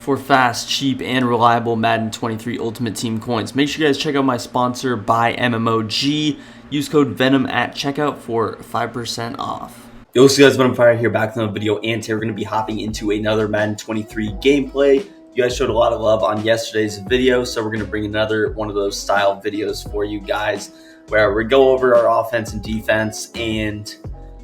For fast, cheap, and reliable Madden 23 Ultimate Team coins. Make sure you guys check out my sponsor, Buy MMOG. Use code VENM at checkout for 5% off. Yo, what's up guys, I'm Fire here, back with another video, and today we're going to be hopping into another Madden 23 gameplay. You guys showed a lot of love on yesterday's video, so we're going to bring another one of those style videos for you guys, where we go over our offense and defense, and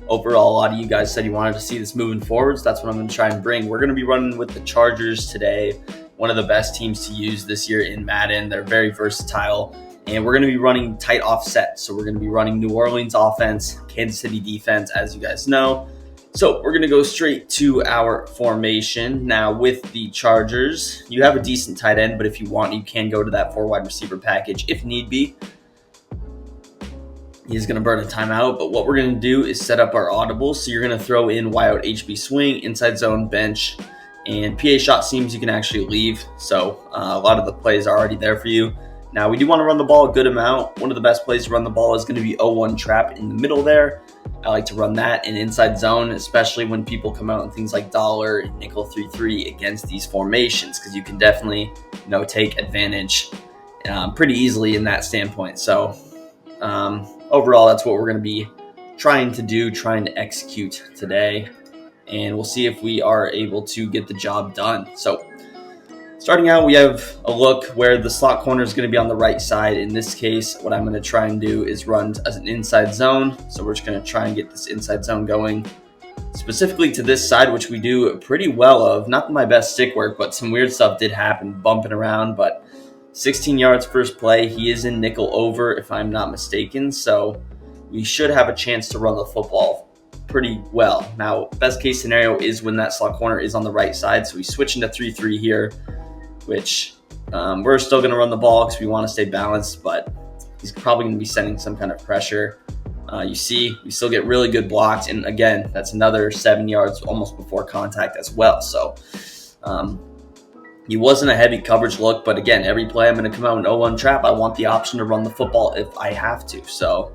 overall, a lot of you guys said you wanted to see this moving forward, so that's what I'm going to try and bring. We're going to be running with the Chargers today, one of the best teams to use this year in Madden. They're very versatile, and we're going to be running tight offset. So we're going to be running New Orleans offense, Kansas City defense, as you guys know. So we're going to go straight to our formation. Now, with the Chargers, you have a decent tight end, but if you want, you can go to that 4 wide receiver package if need be. He's going to burn a timeout, but what we're going to do is set up our audibles. So you're going to throw in Y out HB swing, inside zone, bench, and PA shot seams you can actually leave. So a lot of the plays are already there for you. Now, we do want to run the ball a good amount. One of the best plays to run the ball is going to be 0-1 trap in the middle there. I like to run that in inside zone, especially when people come out in things like dollar and nickel 3-3 against these formations, because you can definitely, take advantage pretty easily in that standpoint. So overall, that's what we're going to be trying to execute today, and we'll see if we are able to get the job done. So starting out, we have a look where the slot corner is going to be on the right side. In this case, what I'm going to try and do is run as an inside zone. So we're just going to try and get this inside zone going specifically to this side, which we do pretty well of. Not my best stick work, but some weird stuff did happen, bumping around, but 16 yards first play. He is in nickel over, if I'm not mistaken, so we should have a chance to run the football pretty well. Now, best case scenario is when that slot corner is on the right side, so we switch into 3-3 here, which we're still going to run the ball because we want to stay balanced, but he's probably going to be sending some kind of pressure. You see, we still get really good blocks, and again, that's another 7 yards almost before contact as well. So he wasn't a heavy coverage look, but again, every play I'm going to come out in 0-1 trap. I want the option to run the football if I have to. So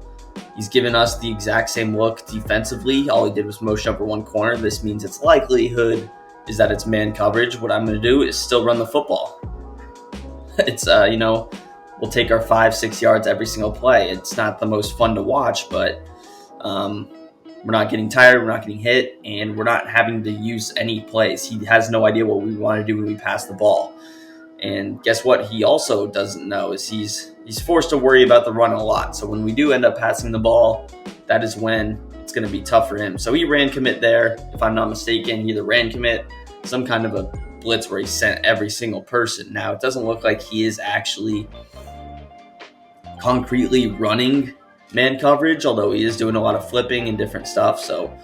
he's given us the exact same look defensively. All he did was motion over one corner. This means its likelihood is that it's man coverage. What I'm going to do is still run the football. It's, we'll take our 5-6 yards every single play. It's not the most fun to watch, but we're not getting tired, we're not getting hit, and we're not having to use any plays. He has no idea what we want to do when we pass the ball. And guess what he also doesn't know is he's forced to worry about the run a lot. So when we do end up passing the ball, that is when it's going to be tough for him. So he ran commit there, if I'm not mistaken. He either ran commit, some kind of a blitz where he sent every single person. Now, it doesn't look like he is actually concretely running man coverage, although he is doing a lot of flipping and different stuff. So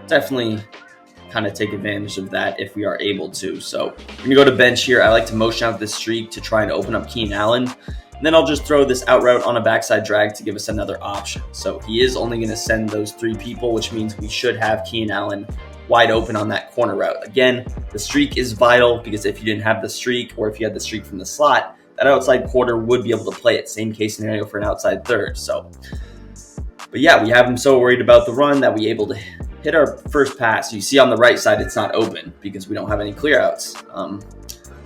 definitely kind of take advantage of that if we are able to. So we're going to go to bench here. I like to motion out this streak to try and open up Keenan Allen. And then I'll just throw this out route on a backside drag to give us another option. So he is only going to send those 3 people, which means we should have Keenan Allen wide open on that corner route. Again, the streak is vital because if you didn't have the streak, or if you had the streak from the slot, that outside quarter would be able to play it. Same case scenario for an outside third. So, but yeah, we have him so worried about the run that we able to hit our first pass. You see on the right side, it's not open because we don't have any clear outs.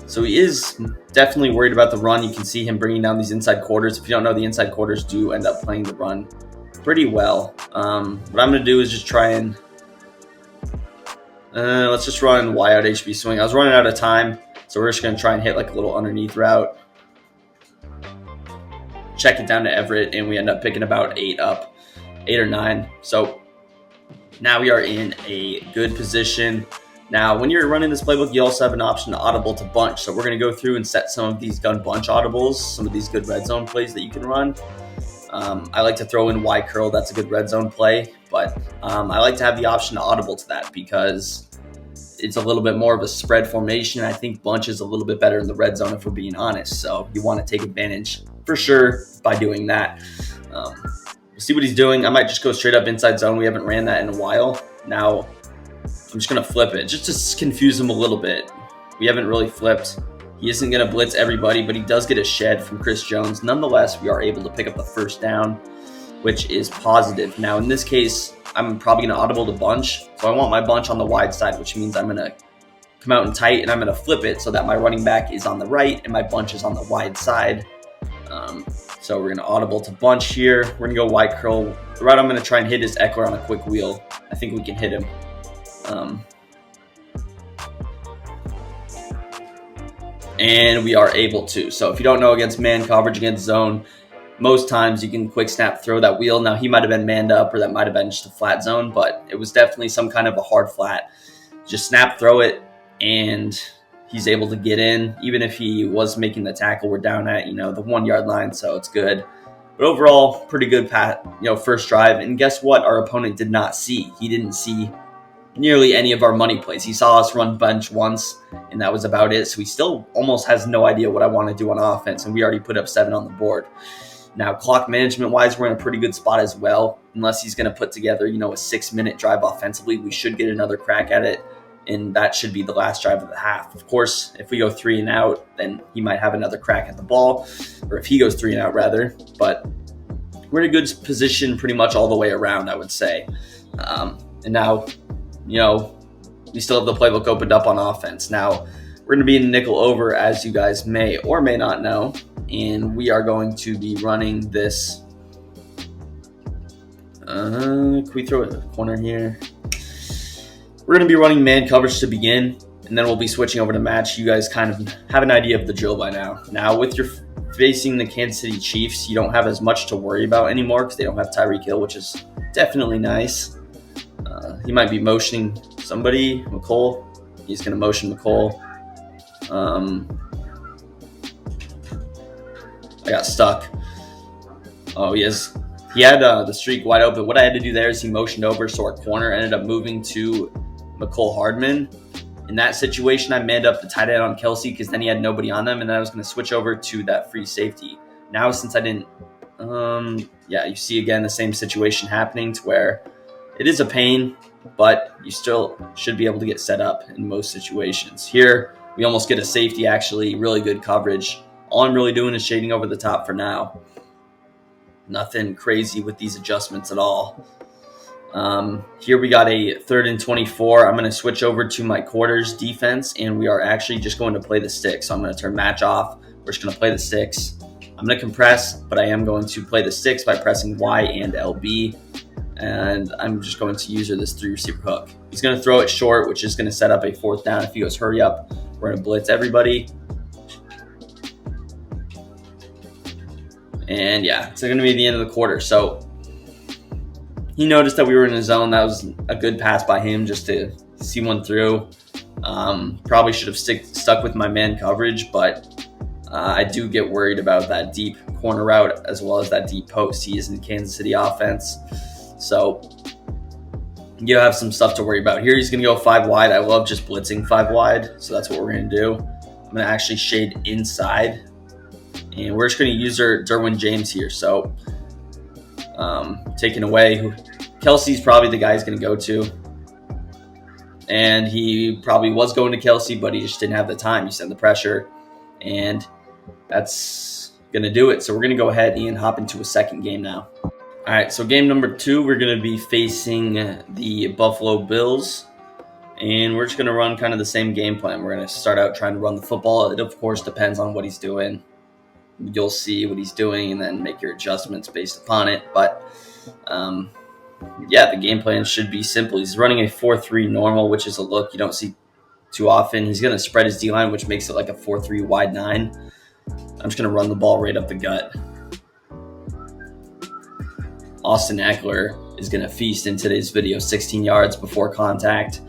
So he is definitely worried about the run. You can see him bringing down these inside quarters. If you don't know, the inside quarters do end up playing the run pretty well. What I'm going to do is just try and let's just run Y out HB swing. I was running out of time, so we're just going to try and hit like a little underneath route. Check it down to Everett, and we end up picking about 8 or 9. So now we are in a good position. Now, when you're running this playbook, you also have an option to audible to bunch. So we're going to go through and set some of these gun bunch audibles, some of these good red zone plays that you can run. I like to throw in Y curl. That's a good red zone play, but I like to have the option to audible to that because it's a little bit more of a spread formation. I think bunch is a little bit better in the red zone if we're being honest. So you want to take advantage for sure by doing that. We'll see what he's doing. I might just go straight up inside zone. We haven't ran that in a while. Now I'm just going to flip it just to confuse him a little bit. We haven't really flipped. He isn't going to blitz everybody, but he does get a shed from Chris Jones. Nonetheless, we are able to pick up the first down, which is positive. Now, in this case, I'm probably going to audible the bunch. So I want my bunch on the wide side, which means I'm going to come out and tight, and I'm going to flip it so that my running back is on the right and my bunch is on the wide side. So we're going to audible to bunch here. We're going to go wide curl. The route I'm going to try and hit is Eckler on a quick wheel. I think we can hit him. And we are able to. So if you don't know, against man coverage, against zone, most times you can quick snap throw that wheel. Now he might have been manned up, or that might have been just a flat zone, but it was definitely some kind of a hard flat. Just snap throw it, and he's able to get in. Even if he was making the tackle, we're down at, the 1 yard line, so it's good. But overall, pretty good first drive. And guess what? Our opponent did not see. He didn't see nearly any of our money plays. He saw us run bench once, and that was about it. So he still almost has no idea what I want to do on offense, and we already put up 7 on the board. Now, clock management-wise, we're in a pretty good spot as well. Unless he's going to put together, a 6-minute drive offensively, we should get another crack at it, and that should be the last drive of the half. Of course, if we go 3 and out, then he might have another crack at the ball, or if he goes 3 and out, rather. But we're in a good position pretty much all the way around, I would say. And now, we still have the playbook opened up on offense. Now, we're going to be in nickel over, as you guys may or may not know, and we are going to be running this. Can we throw it in the corner here? We're going to be running man coverage to begin, and then we'll be switching over to match. You guys kind of have an idea of the drill by now. Now, with your facing the Kansas City Chiefs, you don't have as much to worry about anymore because they don't have Tyreek Hill, which is definitely nice. He might be motioning somebody, McCole. He's going to motion McCole. I got stuck. Oh, he had the streak wide open. What I had to do there is he motioned over, so our corner ended up moving to McCole Hardman. In that situation, I manned up the tight end on Kelsey because then he had nobody on them, and then I was going to switch over to that free safety. Now, since I didn't, you see again the same situation happening to where it is a pain, but you still should be able to get set up in most situations. Here, we almost get a safety, actually, really good coverage. All I'm really doing is shading over the top for now. Nothing crazy with these adjustments at all. Here we got a 3rd and 24. I'm going to switch over to my quarters defense, and we are actually just going to play the sticks. So I'm going to turn match off. We're just going to play the sticks. I'm going to compress, but I am going to play the sticks by pressing Y and LB. And I'm just going to use this 3-receiver hook. He's going to throw it short, which is going to set up a 4th down. If he goes hurry up, we're going to blitz everybody. And it's going to be the end of the quarter. So he noticed that we were in his zone. That was a good pass by him just to see one through. Probably should have stuck with my man coverage, but I do get worried about that deep corner route as well as that deep post. He is in Kansas City offense. So you have some stuff to worry about. Here he's going to go 5 wide. I love just blitzing 5 wide, so that's what we're going to do. I'm going to actually shade inside, and we're just going to use our Derwin James here. So taking away, Kelsey's probably the guy he's going to go to. And he probably was going to Kelsey, but he just didn't have the time. He sent the pressure, and that's going to do it. So we're going to go ahead and hop into a second game now. All right, so game number 2, we're going to be facing the Buffalo Bills, and we're just going to run kind of the same game plan. We're going to start out trying to run the football. It, of course, depends on what he's doing. You'll see what he's doing and then make your adjustments based upon it. But, the game plan should be simple. He's running a 4-3 normal, which is a look you don't see too often. He's going to spread his D-line, which makes it like a 4-3 wide 9. I'm just going to run the ball right up the gut. Austin Eckler is going to feast in today's video, 16 yards before contact.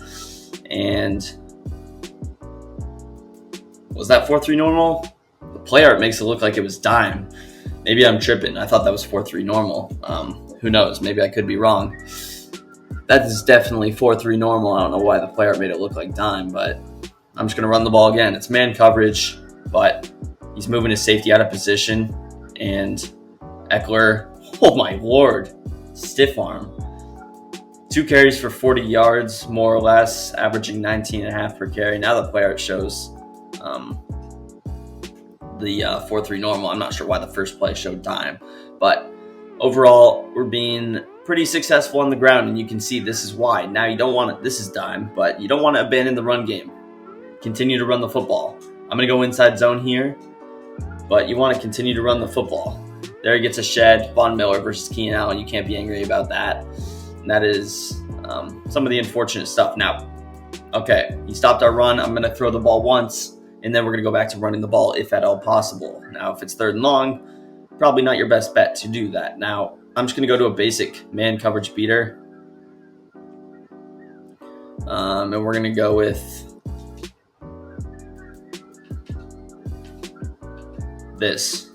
And was that 4-3 normal? The play art makes it look like it was dime. Maybe I'm tripping. I thought that was 4-3 normal. Who knows? Maybe I could be wrong. That is definitely 4-3 normal. I don't know why the play art made it look like dime, but I'm just going to run the ball again. It's man coverage, but he's moving his safety out of position. And Eckler, oh my Lord, stiff arm. 2 carries for 40 yards, more or less, averaging 19.5 per carry. Now the play art shows the 4-3 normal. I'm not sure why the first play showed dime, but overall, we're being pretty successful on the ground, and you can see this is why. Now you don't want it. This is dime, but you don't want to abandon the run game. continue to run the football. I'm going to go inside zone here, but you want to continue to run the football. There he gets a shed. Von Miller versus Keenan Allen. You can't be angry about that. And that is some of the unfortunate stuff. Now, okay, he stopped our run. I'm going to throw the ball once, and then we're going to go back to running the ball if at all possible. Now, if it's 3rd and long, probably not your best bet to do that. Now, I'm just going to go to a basic man coverage beater. And we're going to go with this.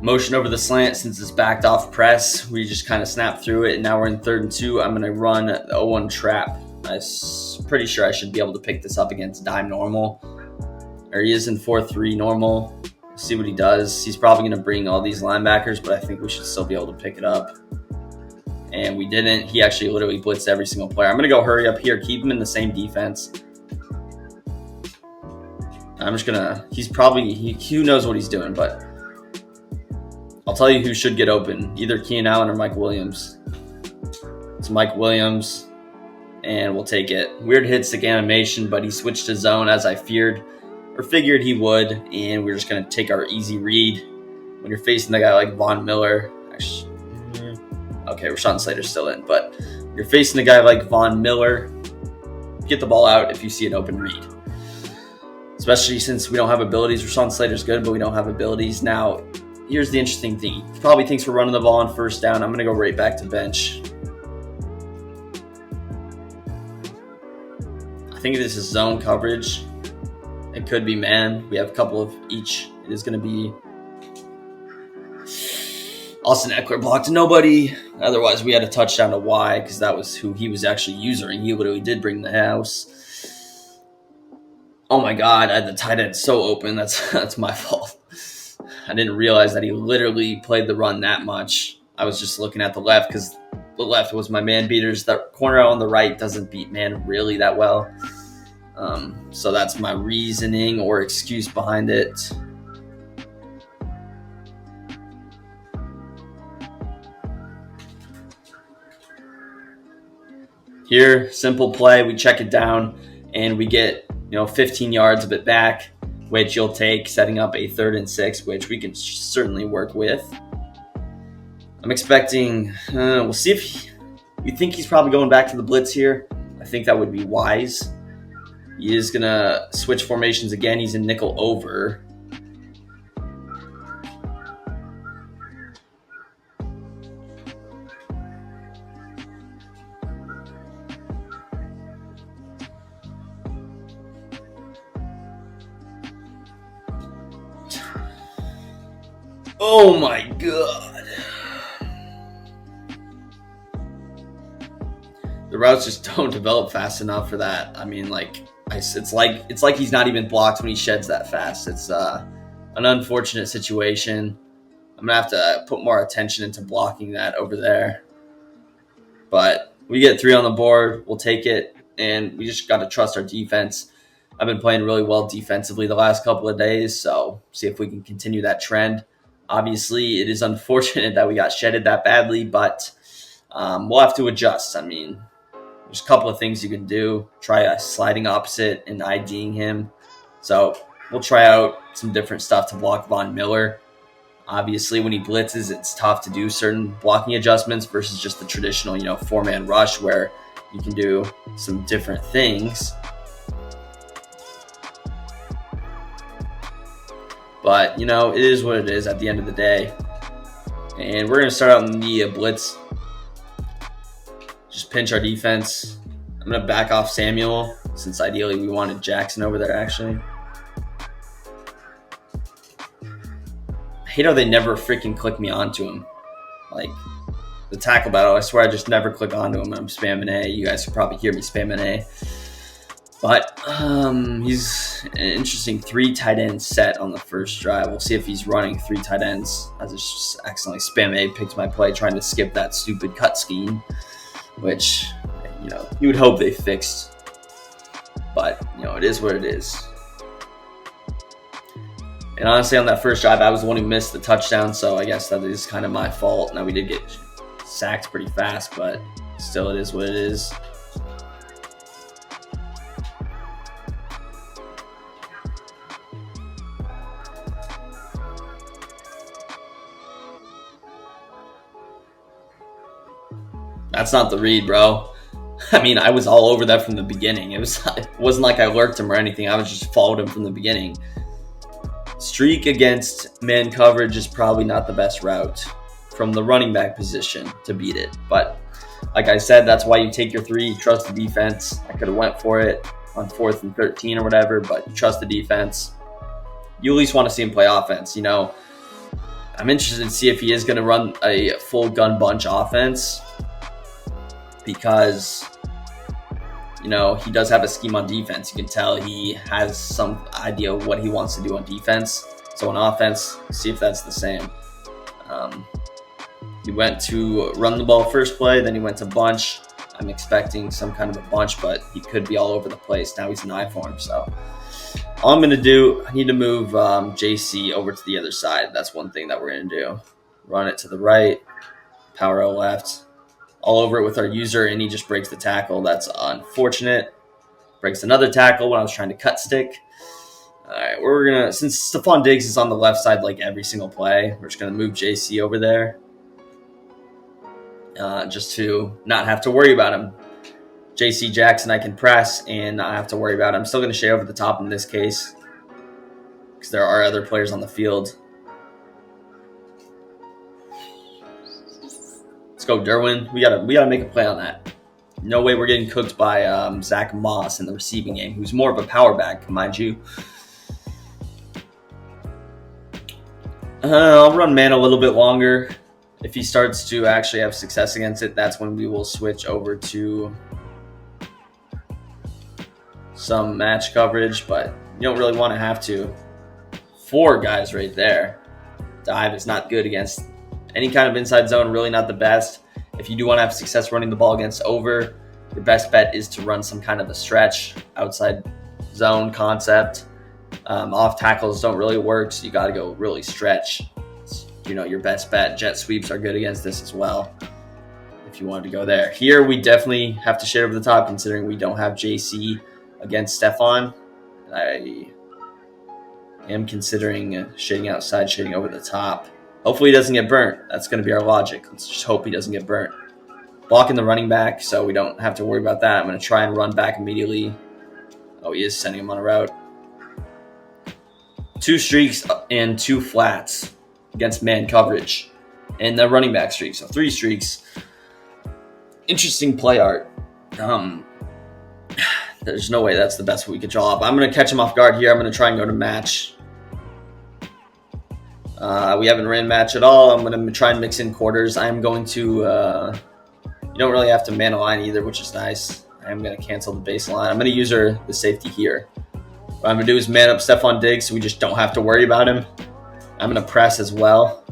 Motion over the slant. Since it's backed off press, we just kind of snap through it, and now we're in 3rd and 2. I'm going to run the 0-1 trap. I'm pretty sure I should be able to pick this up against dime normal. Or he is in 4-3 normal. See what he does. He's probably going to bring all these linebackers, but I think we should still be able to pick it up. And we didn't. He actually literally blitzed every single player. I'm going to go hurry up here. Keep him in the same defense. I'm just going to... He's probably... Who knows what he's doing, but... I'll tell you who should get open. Either Keenan Allen or Mike Williams. It's Mike Williams. And we'll take it. Weird hit stick animation, but he switched to zone as I feared. Or figured he would. And we're just going to take our easy read. When you're facing a guy like Von Miller... Okay, Rashawn Slater's still in. But you're facing a guy like Von Miller. Get the ball out if you see an open read. Especially since we don't have abilities. Rashawn Slater's good, but we don't have abilities. Now... Here's the interesting thing. He probably thinks we're running the ball on 1st down. I'm going to go right back to bench. I think this is zone coverage. It could be man. We have a couple of each. It is going to be Austin Eckler blocked nobody. Otherwise, we had a touchdown to Y because that was who he was actually using. He literally did bring the house. Oh my God, I had the tight end so open. That's my fault. I didn't realize that he literally played the run that much. I was just looking at the left because the left was my man beaters. That corner out on the right doesn't beat man really that well. So that's my reasoning or excuse behind it. Here, simple play. We check it down and we get 15 yards of it back, which you'll take, setting up a 3rd and 6, which we can certainly work with. I'm expecting, we'll see if we think he's probably going back to the blitz here. I think that would be wise. He is going to switch formations again. He's in nickel over. Oh my God. The routes just don't develop fast enough for that. I mean, it's like he's not even blocked when he sheds that fast. It's an unfortunate situation. I'm going to have to put more attention into blocking that over there. But we get 3 on the board. We'll take it. And we just got to trust our defense. I've been playing really well defensively the last couple of days. So see if we can continue that trend. Obviously, it is unfortunate that we got shedded that badly, but we'll have to adjust. I mean, there's a couple of things you can do. Try a sliding opposite and IDing him. So we'll try out some different stuff to block Von Miller. Obviously, when he blitzes, it's tough to do certain blocking adjustments versus just the traditional, 4-man rush where you can do some different things. But, it is what it is at the end of the day. And we're going to start out in the blitz. Just pinch our defense. I'm going to back off Samuel, since ideally we wanted Jackson over there, actually. I hate how they never freaking click me onto him. Like, the tackle battle, I swear I just never click onto him. I'm spamming A. You guys can probably hear me spamming A. But he's an interesting 3 tight end set on the first drive. We'll see if he's running 3 tight ends. I just accidentally spam A, picked my play, trying to skip that stupid cut scheme, which, you would hope they fixed. But, it is what it is. And honestly, on that first drive, I was the one who missed the touchdown, so I guess that is kind of my fault. Now, we did get sacked pretty fast, but still it is what it is. That's not the read, bro. I mean, I was all over that from the beginning. It wasn't like I lurked him or anything. I was just followed him from the beginning. Streak against man coverage is probably not the best route from the running back position to beat it. But like I said, that's why you take your 3, trust the defense. I could have went for it on 4th and 13 or whatever, but you trust the defense. You at least want to see him play offense. You know, I'm interested to see if he is going to run a full gun bunch offense, because, you know, he does have a scheme on defense. You can tell he has some idea of what he wants to do on defense. So on offense, see if that's the same. He went to run the ball first play, then he went to bunch. I'm expecting some kind of a bunch, but he could be all over the place. Now he's in I form, so all I'm going to do, I need to move JC over to the other side. That's one thing that we're going to do. Run it to the right, power O left. All over it with our user, and he just breaks the tackle. That's unfortunate. Breaks another tackle when I was trying to cut stick. All right, we're going to, since Stephon Diggs is on the left side like every single play, we're just going to move JC over there just to not have to worry about him. JC Jackson I can press and not have to worry about him. I'm still going to shade over the top in this case because there are other players on the field. Let's go, Derwin. We gotta make a play on that. No way we're getting cooked by Zach Moss in the receiving game, who's more of a power back, mind you. I'll run man a little bit longer. If he starts to actually have success against it, that's when we will switch over to some match coverage, but you don't really want to have to. 4 guys right there. Dive is not good against any kind of inside zone, really not the best. If you do want to have success running the ball against over, your best bet is to run some kind of a stretch, outside zone concept. Off tackles don't really work, so you got to go really stretch. It's, you know, your best bet. Jet sweeps are good against this as well, if you wanted to go there. Here, we definitely have to shade over the top, considering we don't have JC against Stephon. I am considering shading outside, shading over the top. Hopefully he doesn't get burnt. That's going to be our logic. Let's just hope he doesn't get burnt. Blocking the running back, so we don't have to worry about that. I'm going to try and run back immediately. Oh, he is sending him on a route. 2 streaks and 2 flats against man coverage. And the running back streak, so 3 streaks. Interesting play art. There's no way that's the best we could draw up. I'm going to catch him off guard here. I'm going to try and go to match. We haven't ran match at all. I'm going to try and mix in quarters. I'm going to, you don't really have to man align either, which is nice. I'm going to cancel the baseline. I'm going to use the safety here. What I'm going to do is man up Stephon Diggs so we just don't have to worry about him. I'm going to press as well.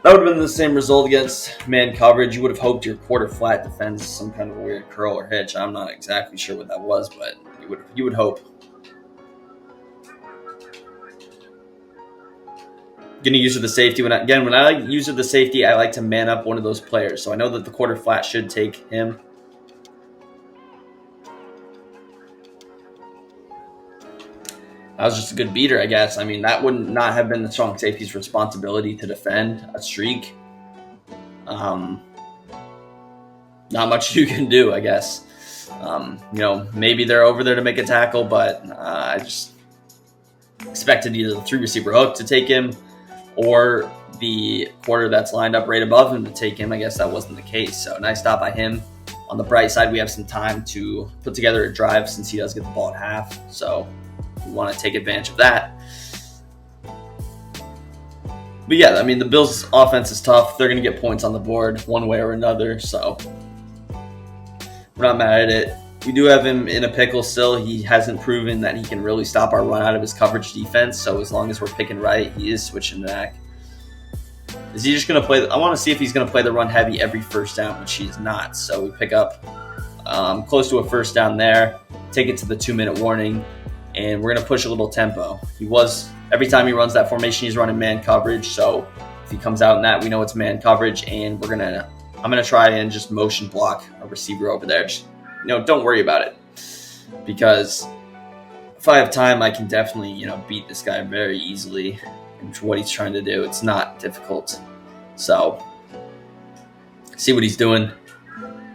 That would have been the same result against man coverage. You would have hoped your quarter flat defends some kind of weird curl or hitch. I'm not exactly sure what that was, but you would hope. Going to use the safety. When I use the safety, I like to man up one of those players. So I know that the quarter flat should take him. That was just a good beater, I guess. I mean, that would not have been the strong safety's responsibility to defend a streak. Not much you can do, I guess. You know, maybe they're over there to make a tackle, but I just expected either the 3 receiver hook to take him or the quarter that's lined up right above him to take him. I guess that wasn't the case. So nice stop by him. On the bright side, we have some time to put together a drive since he does get the ball at half. So we want to take advantage of that. But yeah, I mean, the Bills' offense is tough. They're going to get points on the board one way or another. So we're not mad at it. We do have him in a pickle still. He hasn't proven that he can really stop our run out of his coverage defense. So as long as we're picking right, he is switching back. Is he just going to play? I want to see if he's going to play the run heavy every first down, which he's not. So we pick up close to a first down there, take it to the 2-minute warning, and we're going to push a little tempo. He was Every time he runs that formation, he's running man coverage. So if he comes out in that, we know it's man coverage, and I'm gonna try and just motion block a receiver over there. Just, don't worry about it, because if I have time, I can definitely beat this guy very easily. And what he's trying to do, it's not difficult. So see what he's doing.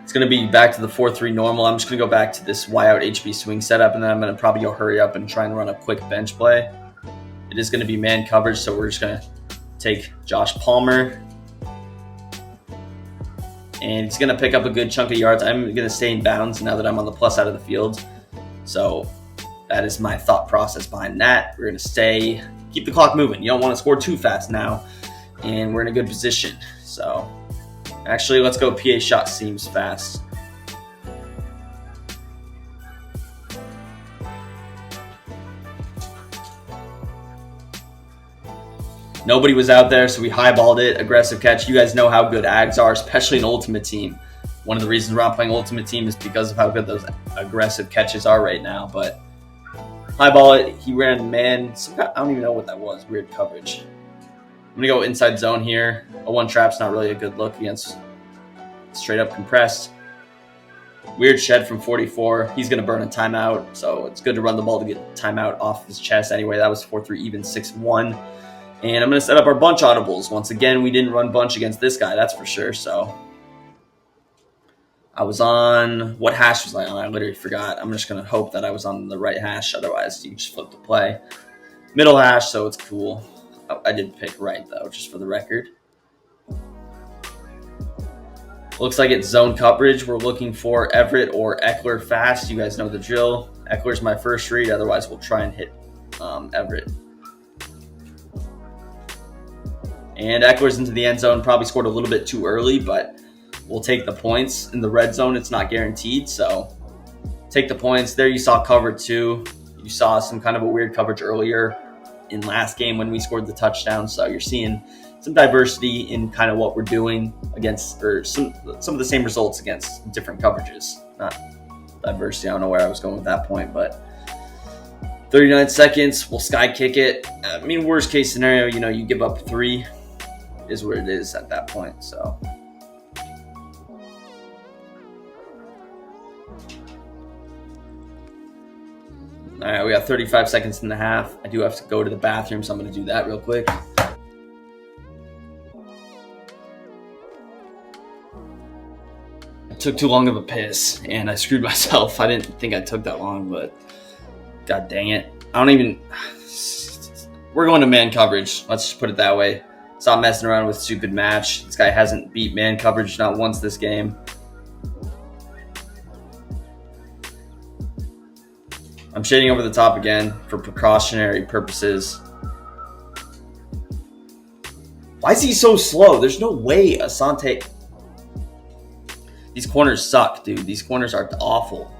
It's going to be back to the 4-3 normal. I'm just going to go back to this Y out HB swing setup, and then I'm going to probably go hurry up and try and run a quick bench play. It is going to be man coverage, so we're just going to take Josh Palmer. And he's going to pick up a good chunk of yards. I'm going to stay in bounds now that I'm on the plus side of the field. So that is my thought process behind that. We're going to keep the clock moving. You don't want to score too fast now, and we're in a good position. So actually, let's go PA shot seems fast. Nobody was out there, so we highballed it. Aggressive catch. You guys know how good Ags are, especially in Ultimate Team. One of the reasons we're not playing Ultimate Team is because of how good those aggressive catches are right now. But highball it. He ran man. I don't even know what that was. Weird coverage. I'm going to go inside zone here. A one trap's not really a good look against straight up compressed. Weird shed from 44. He's going to burn a timeout, so it's good to run the ball to get timeout off his chest anyway. That was 4-3 even 6-1. And I'm going to set up our bunch audibles. Once again, we didn't run bunch against this guy, that's for sure. So I was on, what hash was I on? I literally forgot. I'm just going to hope that I was on the right hash. Otherwise, you just flip the play. Middle hash, so it's cool. I did pick right, though, just for the record. Looks like it's zone coverage. We're looking for Everett or Eckler fast. You guys know the drill. Eckler's my first read. Otherwise, we'll try and hit Everett. And Eckler's into the end zone. Probably scored a little bit too early, but we'll take the points. In the red zone, it's not guaranteed, so take the points. There you saw cover 2. You saw some kind of a weird coverage earlier in last game when we scored the touchdown. So you're seeing some diversity in kind of what we're doing against, or some of the same results against different coverages. Not diversity. I don't know where I was going with that point, but 39 seconds. We'll sky kick it. I mean, worst case scenario, you give up 3 is what it is at that point. So all right, we got 35 seconds in the half. I do have to go to the bathroom, so I'm going to do that real quick. I took too long of a piss, and I screwed myself. I didn't think I took that long, but god dang it. We're going to man coverage. Let's just put it that way. Stop messing around with stupid match. This guy hasn't beat man coverage not once this game. I'm shading over the top again for precautionary purposes. Why is he so slow? There's no way Asante... These corners suck, dude. These corners are awful.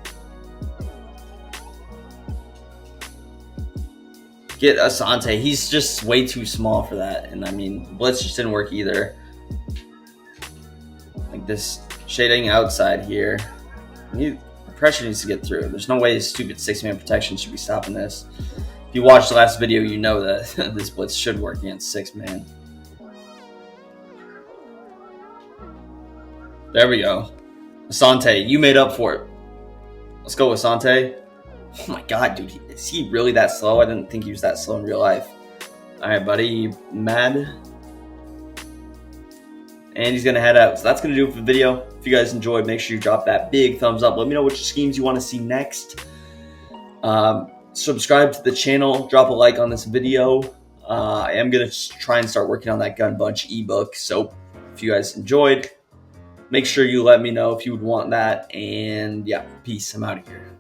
Get Asante. He's just way too small for that. And I mean, blitz just didn't work either. Like this shading outside here. Pressure needs to get through. There's no way this stupid 6-man protection should be stopping this. If you watched the last video, you know that this blitz should work against 6-man. There we go. Asante, you made up for it. Let's go, Asante. Oh my god, dude. Is he really that slow? I didn't think he was that slow in real life. Alright, buddy. You mad? And he's going to head out. So that's going to do it for the video. If you guys enjoyed, make sure you drop that big thumbs up. Let me know which schemes you want to see next. Subscribe to the channel. Drop a like on this video. I am going to try and start working on that Gun Bunch ebook. So if you guys enjoyed, make sure you let me know if you would want that. And yeah, peace. I'm out of here.